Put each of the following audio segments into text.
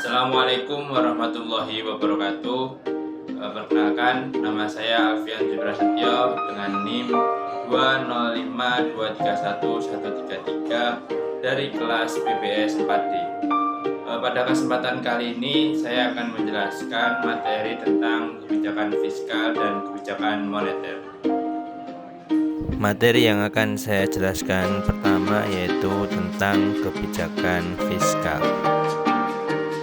Assalamualaikum warahmatullahi wabarakatuh. Perkenalkan, nama saya Alfian Prasetyo dengan NIM 205231133 dari kelas PBS 4D. Pada kesempatan kali ini saya akan menjelaskan materi tentang kebijakan fiskal dan kebijakan moneter. Materi yang akan saya jelaskan pertama yaitu tentang kebijakan fiskal.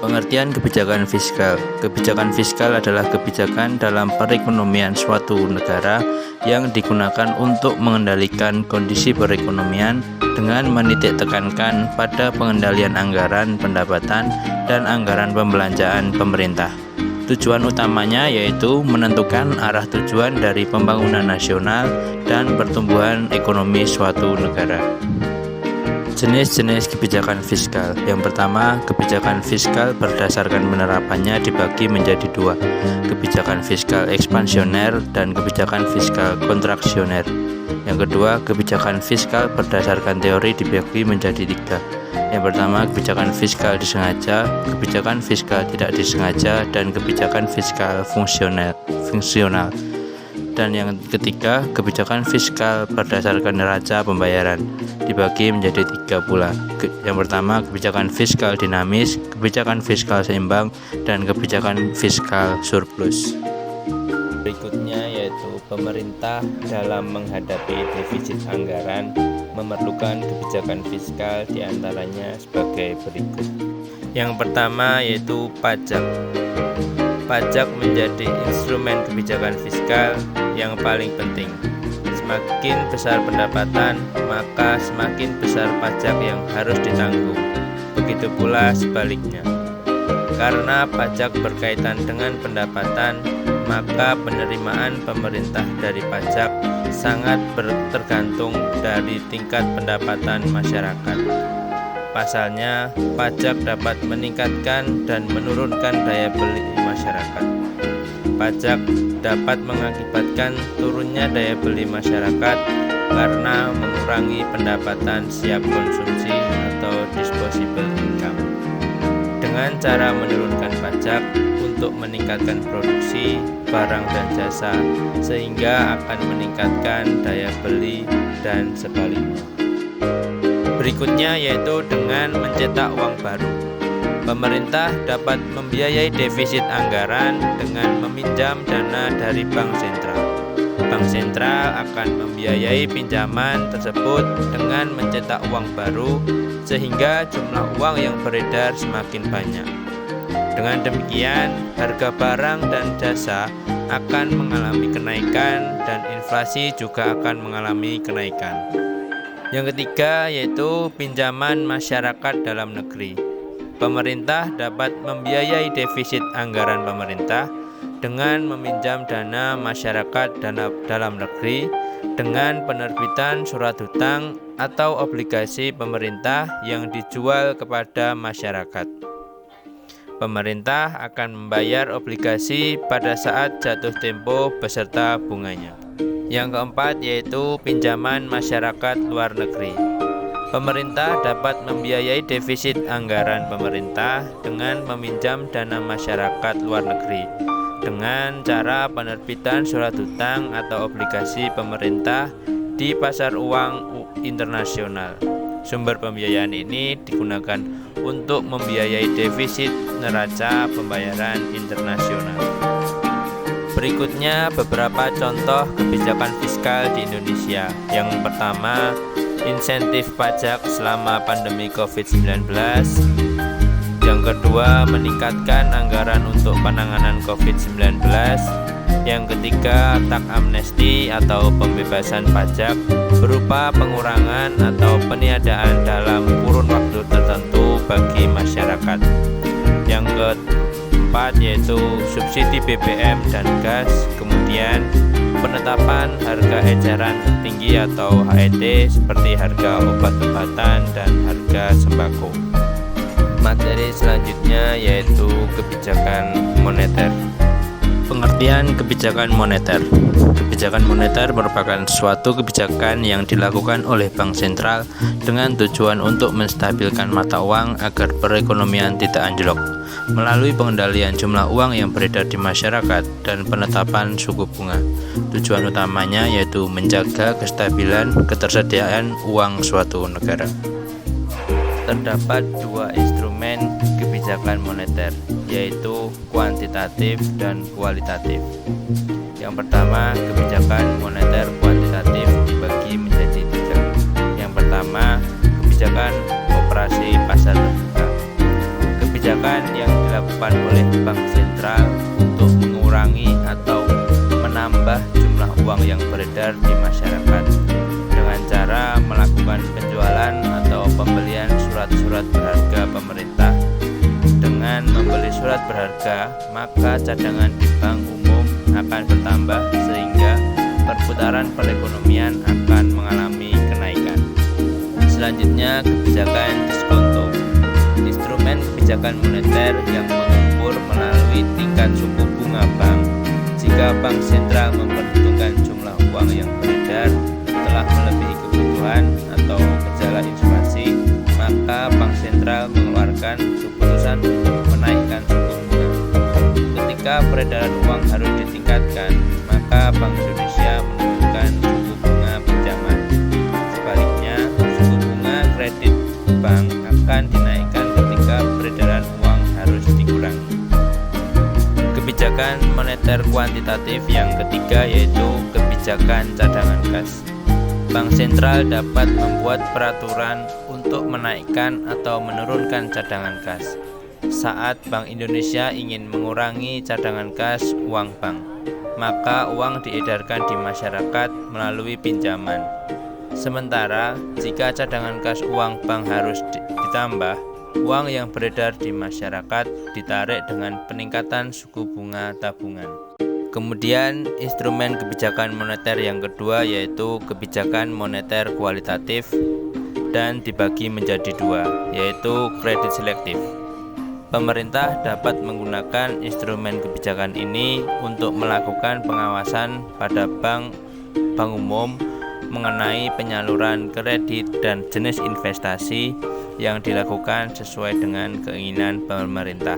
Pengertian kebijakan fiskal. Kebijakan fiskal adalah kebijakan dalam perekonomian suatu negara yang digunakan untuk mengendalikan kondisi perekonomian dengan menitik tekankan pada pengendalian anggaran pendapatan dan anggaran pembelanjaan pemerintah. Tujuan utamanya yaitu menentukan arah tujuan dari pembangunan nasional dan pertumbuhan ekonomi suatu negara. Jenis-jenis kebijakan fiskal. Yang pertama, kebijakan fiskal berdasarkan penerapannya dibagi menjadi dua, kebijakan fiskal ekspansioner dan kebijakan fiskal kontraksioner. Yang kedua, kebijakan fiskal berdasarkan teori dibagi menjadi tiga. Yang pertama, kebijakan fiskal disengaja, kebijakan fiskal tidak disengaja, dan kebijakan fiskal fungsional. Dan yang ketiga, kebijakan fiskal berdasarkan neraca pembayaran dibagi menjadi tiga pula. Yang pertama, kebijakan fiskal dinamis, kebijakan fiskal seimbang, dan kebijakan fiskal surplus. Berikutnya yaitu pemerintah dalam menghadapi defisit anggaran memerlukan kebijakan fiskal diantaranya sebagai berikut. Yang pertama yaitu pajak. Pajak menjadi instrumen kebijakan fiskal yang paling penting. Semakin besar pendapatan, maka semakin besar pajak yang harus ditanggung. Begitu pula sebaliknya. Karena pajak berkaitan dengan pendapatan, maka penerimaan pemerintah dari pajak sangat tergantung dari tingkat pendapatan masyarakat. Pasalnya, pajak dapat meningkatkan dan menurunkan daya beli masyarakat. Pajak dapat mengakibatkan turunnya daya beli masyarakat karena mengurangi pendapatan siap konsumsi atau disposable income. Dengan cara menurunkan pajak untuk meningkatkan produksi barang dan jasa sehingga akan meningkatkan daya beli dan sebaliknya. Berikutnya yaitu dengan mencetak uang baru. Pemerintah dapat membiayai defisit anggaran dengan meminjam dana dari bank sentral. Bank sentral akan membiayai pinjaman tersebut dengan mencetak uang baru sehingga jumlah uang yang beredar semakin banyak. Dengan demikian, harga barang dan jasa akan mengalami kenaikan dan inflasi juga akan mengalami kenaikan. Yang ketiga yaitu pinjaman masyarakat dalam negeri. Pemerintah dapat membiayai defisit anggaran pemerintah dengan meminjam dana masyarakat dalam negeri dengan penerbitan surat hutang atau obligasi pemerintah yang dijual kepada masyarakat. Pemerintah akan membayar obligasi pada saat jatuh tempo beserta bunganya. Yang keempat yaitu pinjaman masyarakat luar negeri. Pemerintah dapat membiayai defisit anggaran pemerintah dengan meminjam dana masyarakat luar negeri dengan cara penerbitan surat hutang atau obligasi pemerintah di pasar uang internasional. Sumber pembiayaan ini digunakan untuk membiayai defisit neraca pembayaran internasional. Berikutnya beberapa contoh kebijakan fiskal di Indonesia. Yang pertama, insentif pajak selama pandemi COVID-19. Yang kedua, meningkatkan anggaran untuk penanganan COVID-19. Yang ketiga, tax amnesti atau pembebasan pajak berupa pengurangan atau peniadaan dalam kurun waktu tertentu bagi masyarakat. Yang keempat yaitu subsidi BBM dan gas, kemudian penetapan harga eceran tertinggi atau HET seperti harga obat-obatan dan harga sembako. Materi selanjutnya yaitu kebijakan moneter. Pengertian kebijakan moneter. Kebijakan moneter merupakan suatu kebijakan yang dilakukan oleh bank sentral dengan tujuan untuk menstabilkan mata uang agar perekonomian tidak anjlok. melalui pengendalian jumlah uang yang beredar di masyarakat dan penetapan suku bunga. Tujuan utamanya yaitu menjaga kestabilan ketersediaan uang suatu negara. Terdapat dua instrumen kebijakan moneter, yaitu kuantitatif dan kualitatif. Yang pertama, kebijakan moneter kuantitatif dibagi menjadi tiga. Yang pertama, kebijakan operasi pasar terbuka. Kebijakan yang dilakukan oleh Bank Sentral untuk mengurangi atau menambah jumlah uang yang beredar di masyarakat dengan cara melakukan penjualan atau pembelian surat-surat berharga pemerintah. Dengan membeli surat berharga, maka cadangan di bank umum akan bertambah sehingga perputaran perekonomian akan mengalami kenaikan. Selanjutnya, kebijakan diskonto. Instrumen kebijakan moneter yang mengukur melalui tingkat suku bunga bank. Jika Bank Sentral memperhitungkan jumlah uang yang beredar telah melebihi kebutuhan atau gejala inflasi, maka Bank Sentral mengeluarkan keputusan untuk menaikkan suku bunga. Ketika peredaran uang harus ditingkatkan, maka Bank Indonesia menurunkan suku bunga pinjaman. Sebaliknya, suku bunga kredit bank akan dinaikkan ketika peredaran uang harus dikurangi. Kebijakan moneter kuantitatif yang ketiga yaitu kebijakan cadangan kas. Bank Sentral dapat membuat peraturan untuk menaikkan atau menurunkan cadangan kas. Saat Bank Indonesia ingin mengurangi cadangan kas uang bank, maka uang diedarkan di masyarakat melalui pinjaman. Sementara jika cadangan kas uang bank harus ditambah, uang yang beredar di masyarakat ditarik dengan peningkatan suku bunga tabungan. Kemudian instrumen kebijakan moneter yang kedua yaitu kebijakan moneter kualitatif dan dibagi menjadi dua, yaitu kredit selektif. Pemerintah dapat menggunakan instrumen kebijakan ini untuk melakukan pengawasan pada bank umum mengenai penyaluran kredit dan jenis investasi yang dilakukan sesuai dengan keinginan pemerintah.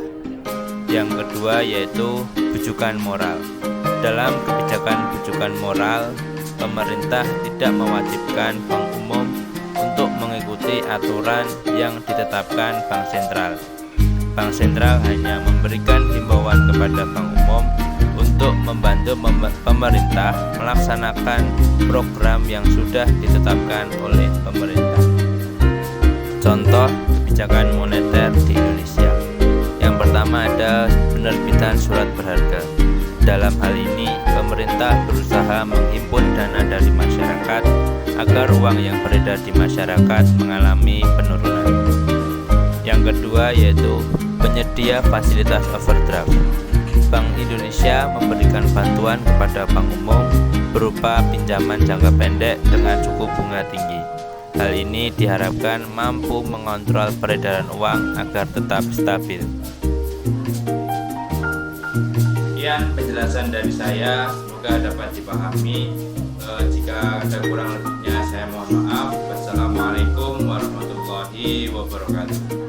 Yang kedua yaitu bujukan moral. Dalam kebijakan bujukan moral, pemerintah tidak mewajibkan bank umum untuk mengikuti aturan yang ditetapkan Bank Sentral. Bank Sentral hanya memberikan himbauan kepada bank umum untuk membantu pemerintah melaksanakan program yang sudah ditetapkan oleh pemerintah. Contoh kebijakan moneter di Indonesia. Yang pertama ada penerbitan surat berharga. Dalam hal ini, pemerintah berusaha menghimpun dana dari masyarakat agar uang yang beredar di masyarakat mengalami penurunan. Yang kedua yaitu penyedia fasilitas overdraft. Bank Indonesia memberikan bantuan kepada bank umum berupa pinjaman jangka pendek dengan suku bunga tinggi. Hal ini diharapkan mampu mengontrol peredaran uang agar tetap stabil. Sekian penjelasan dari saya, semoga dapat dipahami. Jika ada kurang lebihnya saya mohon maaf. Wassalamualaikum warahmatullahi wabarakatuh.